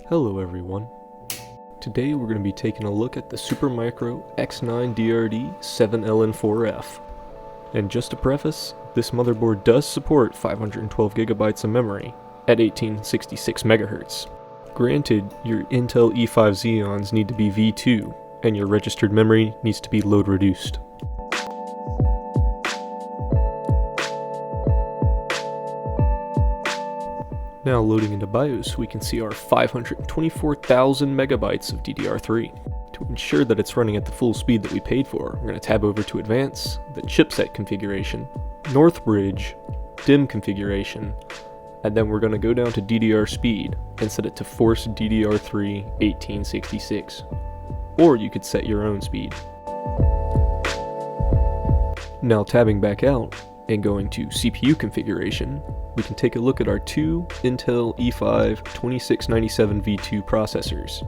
Hello everyone. Today we're going to be taking a look at the Supermicro X9DRD 7LN4F. And just to preface, this motherboard does support 512GB of memory at 1866 MHz. Granted, your Intel E5 Xeons need to be V2, and your registered memory needs to be load reduced. Now loading into BIOS, we can see our 524,000 megabytes of DDR3. To ensure that it's running at the full speed that we paid for, we're going to tab over to Advanced, then Chipset Configuration, North Bridge, DIMM Configuration, and then we're going to go down to DDR Speed and set it to Force DDR3 1866. Or you could set your own speed. Now tabbing back out and going to CPU configuration, we can take a look at our two Intel E5 2697 V2 processors.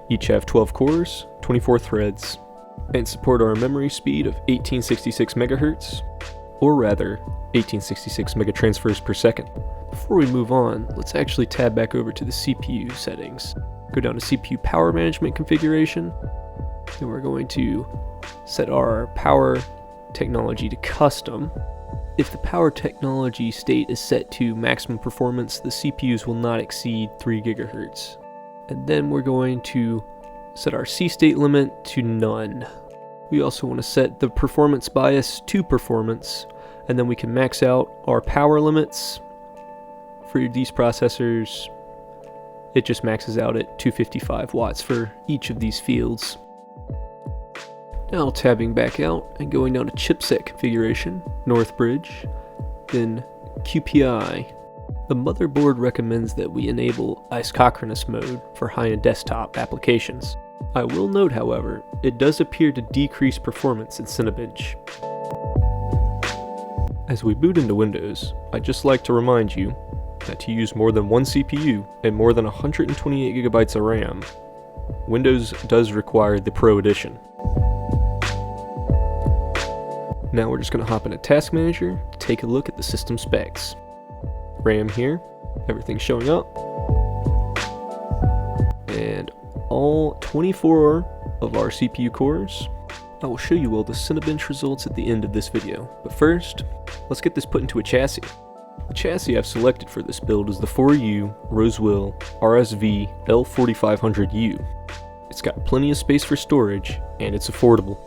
Each have 12 cores, 24 threads, and support our memory speed of 1866 MHz, or rather, 1866 megatransfers per second. Before we move on, let's actually tab back over to the CPU settings. Go down to CPU power management configuration, and we're going to set our power technology to custom. If the power technology state is set to maximum performance, the CPUs will not exceed 3 GHz. And then we're going to set our C state limit to none. We also want to set the performance bias to performance, and then we can max out our power limits. For these processors, it just maxes out at 255 watts for each of these fields. Now tabbing back out and going down to chipset configuration, North Bridge, then QPI. The motherboard recommends that we enable isochronous mode for high-end desktop applications. I will note, however, it does appear to decrease performance in Cinebench. As we boot into Windows, I'd just like to remind you that to use more than one CPU and more than 128GB of RAM, Windows does require the Pro Edition. Now we're just going to hop into Task Manager to take a look at the system specs. RAM here, everything's showing up. And all 24 of our CPU cores. I will show you all the Cinebench results at the end of this video. But first, let's get this put into a chassis. The chassis I've selected for this build is the 4U Rosewill RSV L4500U. It's got plenty of space for storage, and it's affordable.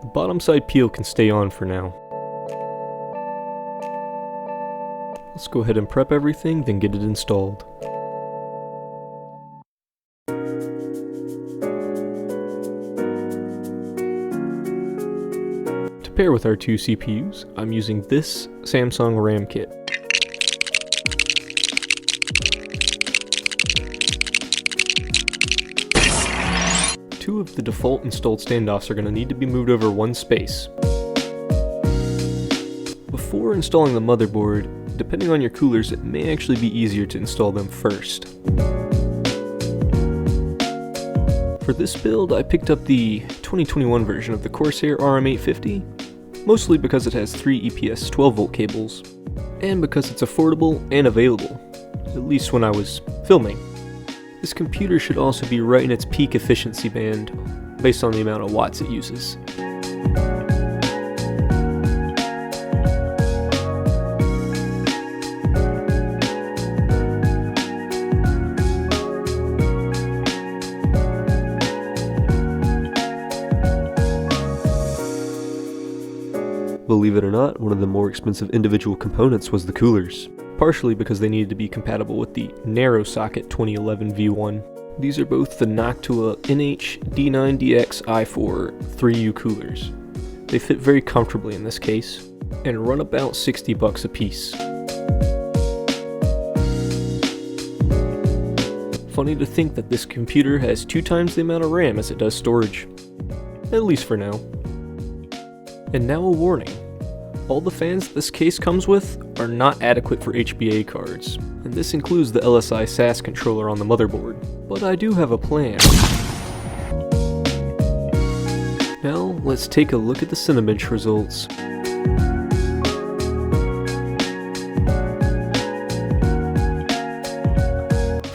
The bottom side peel can stay on for now. Let's go ahead and prep everything, then get it installed. To pair with our two CPUs, I'm using this Samsung RAM kit. Two of the default installed standoffs are going to need to be moved over one space. Before installing the motherboard, depending on your coolers, it may actually be easier to install them first. For this build, I picked up the 2021 version of the Corsair RM850, mostly because it has 3 EPS 12V cables, and because it's affordable and available, at least when I was filming. This computer should also be right in its peak efficiency band, based on the amount of watts it uses. Believe it or not, one of the more expensive individual components was the coolers, partially because they needed to be compatible with the narrow socket 2011 V1. These are both the Noctua NH-D9DX-i4 3U coolers. They fit very comfortably in this case, and run about $60 a piece. Funny to think that this computer has 2 times the amount of RAM as it does storage. At least for now. And now a warning. All the fans this case comes with are not adequate for HBA cards, and this includes the LSI SAS controller on the motherboard. But I do have a plan. Now, let's take a look at the Cinebench results.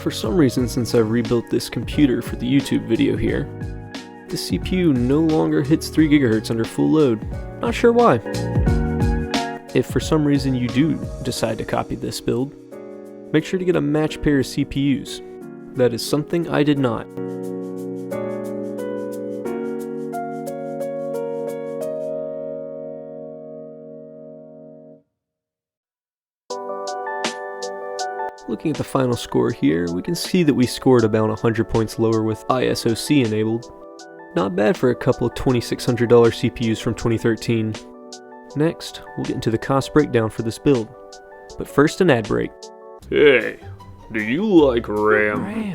For some reason, since I've rebuilt this computer for the YouTube video here, the CPU no longer hits 3 GHz under full load. Not sure why. If for some reason you do decide to copy this build, make sure to get a matched pair of CPUs. That is something I did not. Looking at the final score here, we can see that we scored about 100 points lower with ISOC enabled. Not bad for a couple of $2,600 CPUs from 2013. Next, we'll get into the cost breakdown for this build. But first, an ad break. Hey, do you like RAM?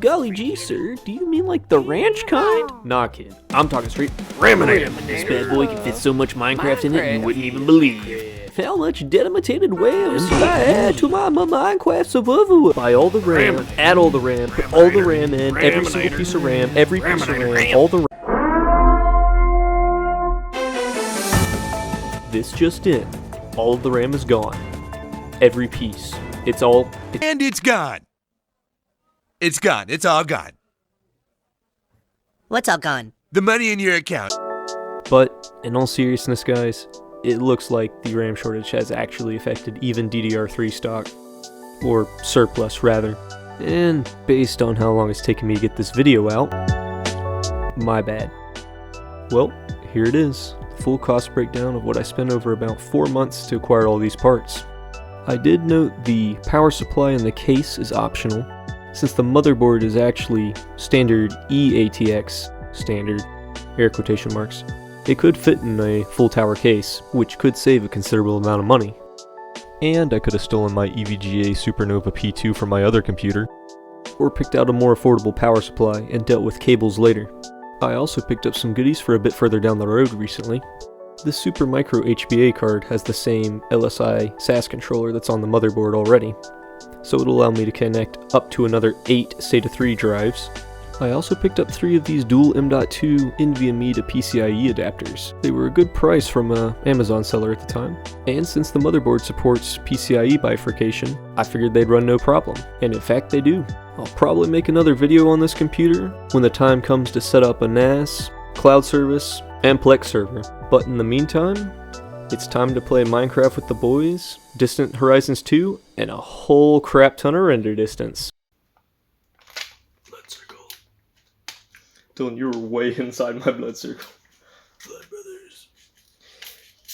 Golly gee, sir, do you mean like the ranch kind? Nah, kid. I'm talking straight Raminator. This bad boy can fit so much Minecraft in it you wouldn't even believe. How much dedicated RAM should I add to my Minecraft survival? Buy all the RAM, add all the RAM, put all the RAM in, every single piece of RAM, every piece of RAM, all the RAM. This just in. All of the RAM is gone. Every piece. It's all... And it's gone. It's gone. It's all gone. What's all gone? The money in your account. But, in all seriousness, guys, it looks like the RAM shortage has actually affected even DDR3 stock. Or surplus, rather. And based on how long it's taken me to get this video out, my bad. Well, here it is. The full cost breakdown of what I spent over about 4 months to acquire all these parts. I did note the power supply in the case is optional, since the motherboard is actually standard eATX, standard, air quotation marks. It could fit in a full tower case, which could save a considerable amount of money. And I could have stolen my EVGA Supernova P2 from my other computer, or picked out a more affordable power supply and dealt with cables later. I also picked up some goodies for a bit further down the road recently. The Supermicro HBA card has the same LSI SAS controller that's on the motherboard already, so it'll allow me to connect up to another 8 SATA 3 drives. I also picked up 3 of these dual M.2 NVMe to PCIe adapters. They were a good price from an Amazon seller at the time, and since the motherboard supports PCIe bifurcation, I figured they'd run no problem, and in fact they do. I'll probably make another video on this computer when the time comes to set up a NAS, cloud service, and Plex server. But in the meantime, it's time to play Minecraft with the boys, Distant Horizons 2, and a whole crap ton of render distance. Blood circle. Dylan, you were way inside my blood circle. Blood brothers.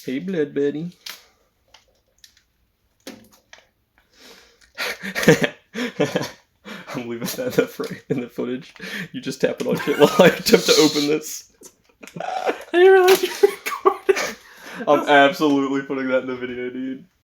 Hey, blood buddy. I'm leaving that in the footage. You just tap it on shit while I attempt to open this. I didn't realize you were recording. I'm absolutely putting that in the video, dude.